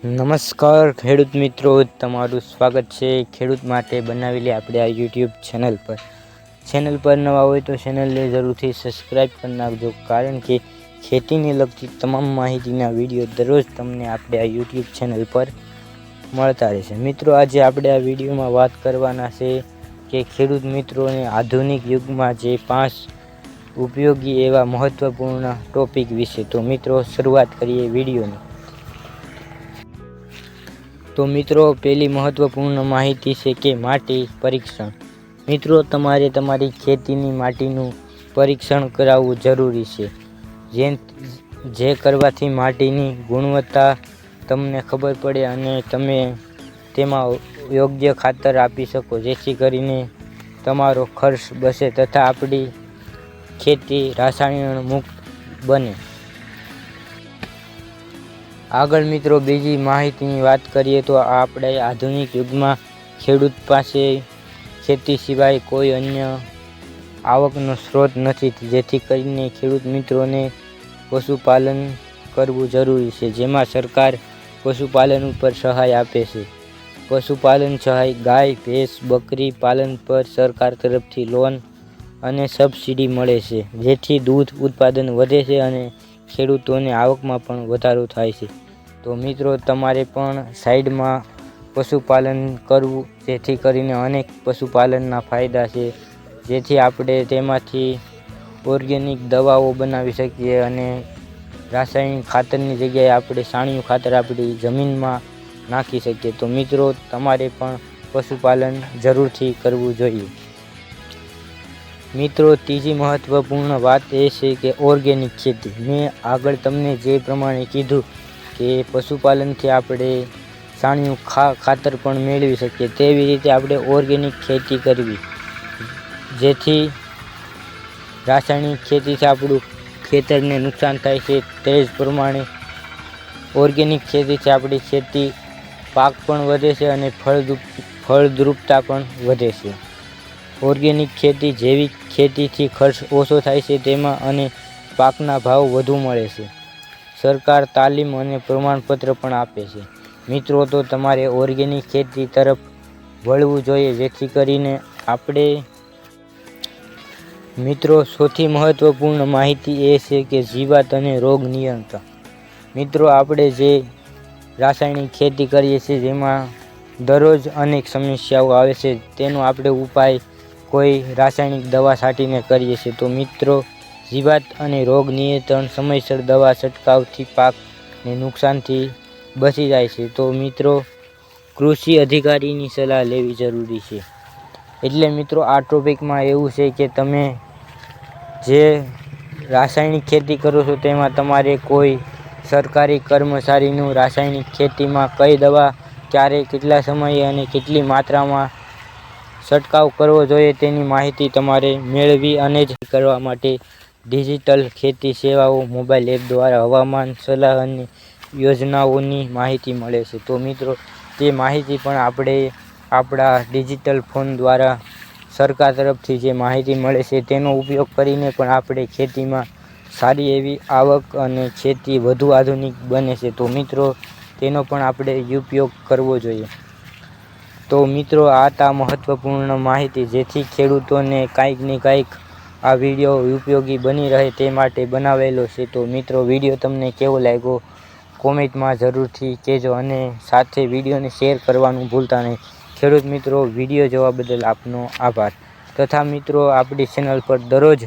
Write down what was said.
નમસ્કાર ખેડૂત મિત્રો, તમારું સ્વાગત છે ખેડૂત માટે બનાવેલી આપણે આ યુટ્યુબ ચેનલ પર નવા હોય તો ચેનલને જરૂરથી સબસ્ક્રાઈબ કરી નાખજો, કારણ કે ખેતીને લગતી તમામ માહિતીના વિડીયો દરરોજ તમને આપણે આ યુટ્યુબ ચેનલ પર મળતા રહેશે। મિત્રો, આજે આપણે આ વિડીયોમાં વાત કરવાના છે કે ખેડૂત મિત્રોને આધુનિક યુગમાં જે 5 ઉપયોગી એવા મહત્વપૂર્ણ ટોપિક વિશે। તો મિત્રો, શરૂઆત કરીએ વિડીયોની। તો મિત્રો, પહેલી મહત્વપૂર્ણ માહિતી છે કે માટી પરીક્ષણ। મિત્રો, તમારે તમારી ખેતીની માટીનું પરીક્ષણ કરાવવું જરૂરી છે, જે કરવાથી માટીની ગુણવત્તા તમને ખબર પડે અને તમે તેમાં યોગ્ય ખાતર આપી શકો, જેથી કરીને તમારો ખર્ચ બચે તથા આપણી ખેતી રસાયણ મુક્ત બને। આગળ મિત્રો, બીજી માહિતીની વાત કરીએ તો આપણે આધુનિક યુગમાં ખેડૂત પાસે ખેતી સિવાય કોઈ અન્ય આવકનો સ્ત્રોત નથી, જેથી કરીને ખેડૂત મિત્રોને પશુપાલન કરવું જરૂરી છે, જેમાં સરકાર પશુપાલન ઉપર સહાય આપે છે। પશુપાલન સહાય ગાય, ભેંસ, બકરી પાલન પર સરકાર તરફથી લોન અને સબસિડી મળે છે, જેથી દૂધ ઉત્પાદન વધે છે અને ખેડૂતોને આવકમાં પણ વધારો થાય છે। તો મિત્રો, તમારે પણ સાઈડમાં પશુપાલન કરવું, જેથી કરીને અનેક પશુપાલનના ફાયદા છે, જેથી આપણે તેમાંથી ઓર્ગેનિક દવાઓ બનાવી શકીએ અને રાસાયણિક ખાતરની જગ્યાએ આપણે છાણિયું ખાતર આપણી જમીનમાં નાખી શકીએ। તો મિત્રો, તમારે પણ પશુપાલન જરૂરથી કરવું જોઈએ। મિત્રો, ત્રીજી મહત્વપૂર્ણ વાત એ છે કે ઓર્ગેનિક ખેતી। મેં આગળ તમને જે પ્રમાણે કીધું કે પશુપાલનથી આપણે છાણિયું ખાતર પણ મેળવી શકીએ, તેવી રીતે આપણે ઓર્ગેનિક ખેતી કરવી, જેથી રાસાયણિક ખેતીથી આપણું ખેતરને નુકસાન થાય છે। તે જ પ્રમાણે ઓર્ગેનિક ખેતીથી આપણી ખેતી પાક પણ વધે છે અને ફળદ્રુપતા પણ વધે છે। ઓર્ગેનિક ખેતી જૈવિક ખેતીથી ખર્ચ ઓછો થાય છે તેમાં અને પાકના ભાવ વધુ મળે છે। સરકાર તાલીમ અને પ્રમાણપત્ર પણ આપે છે। મિત્રો, તો તમારે ઓર્ગેનિક ખેતી તરફ વળવું જોઈએ, જેથી કરીને આપણે મિત્રો, સૌથી મહત્વપૂર્ણ માહિતી એ છે કે જીવાત અને રોગ નિયંત્રણ। મિત્રો, આપણે જે રાસાયણિક ખેતી કરીએ છીએ, જેમાં દરરોજ અનેક સમસ્યાઓ આવે છે, તેનો આપણે ઉપાય કોઈ રાસાયણિક દવા છાંટીને કરીએ છીએ। તો મિત્રો, જીવાત અને રોગ નિયંત્રણ સમયસર દવા છંટકાવથી પાકને નુકસાનથી બચી જાય છે। તો મિત્રો, કૃષિ અધિકારીની સલાહ લેવી જરૂરી છે। એટલે મિત્રો, આ ટોપિકમાં એવું છે કે તમે જે રાસાયણિક ખેતી કરો છો, તેમાં તમારે કોઈ સરકારી કર્મચારીનું રાસાયણિક ખેતીમાં કઈ દવા ક્યારે, કેટલા સમયે અને કેટલી માત્રામાં છંટકાવ કરવો જોઈએ તેની માહિતી તમારે મેળવી અને જ કરવા માટે ડિજિટલ ખેતી સેવાઓ મોબાઈલ એપ દ્વારા હવામાન સલાહ અને યોજનાઓની માહિતી મળે છે। તો મિત્રો, તે માહિતી પણ આપણે આપણા ડિજિટલ ફોન દ્વારા સરકાર તરફથી જે માહિતી મળે છે, તેનો ઉપયોગ કરીને પણ આપણે ખેતીમાં સારી એવી આવક અને ખેતી વધુ આધુનિક બને છે। તો મિત્રો, તેનો પણ આપણે ઉપયોગ કરવો જોઈએ। તો મિત્રો, આ તા મહત્વપૂર્ણ માહિતી, જેથી ખેડૂતોને કાંઈક ને કાંઈક આ વિડીયો ઉપયોગી બની રહે તે માટે બનાવેલો છે। તો મિત્રો, વિડીયો તમને કેવો લાગ્યો કોમેન્ટમાં જરૂરથી કહેજો અને સાથે વિડીયોને શેર કરવાનું ભૂલતા નહીં। ખેડૂત મિત્રો, વિડીયો જોવા બદલ આપનો આભાર તથા મિત્રો, આપણી ચેનલ પર દરરોજ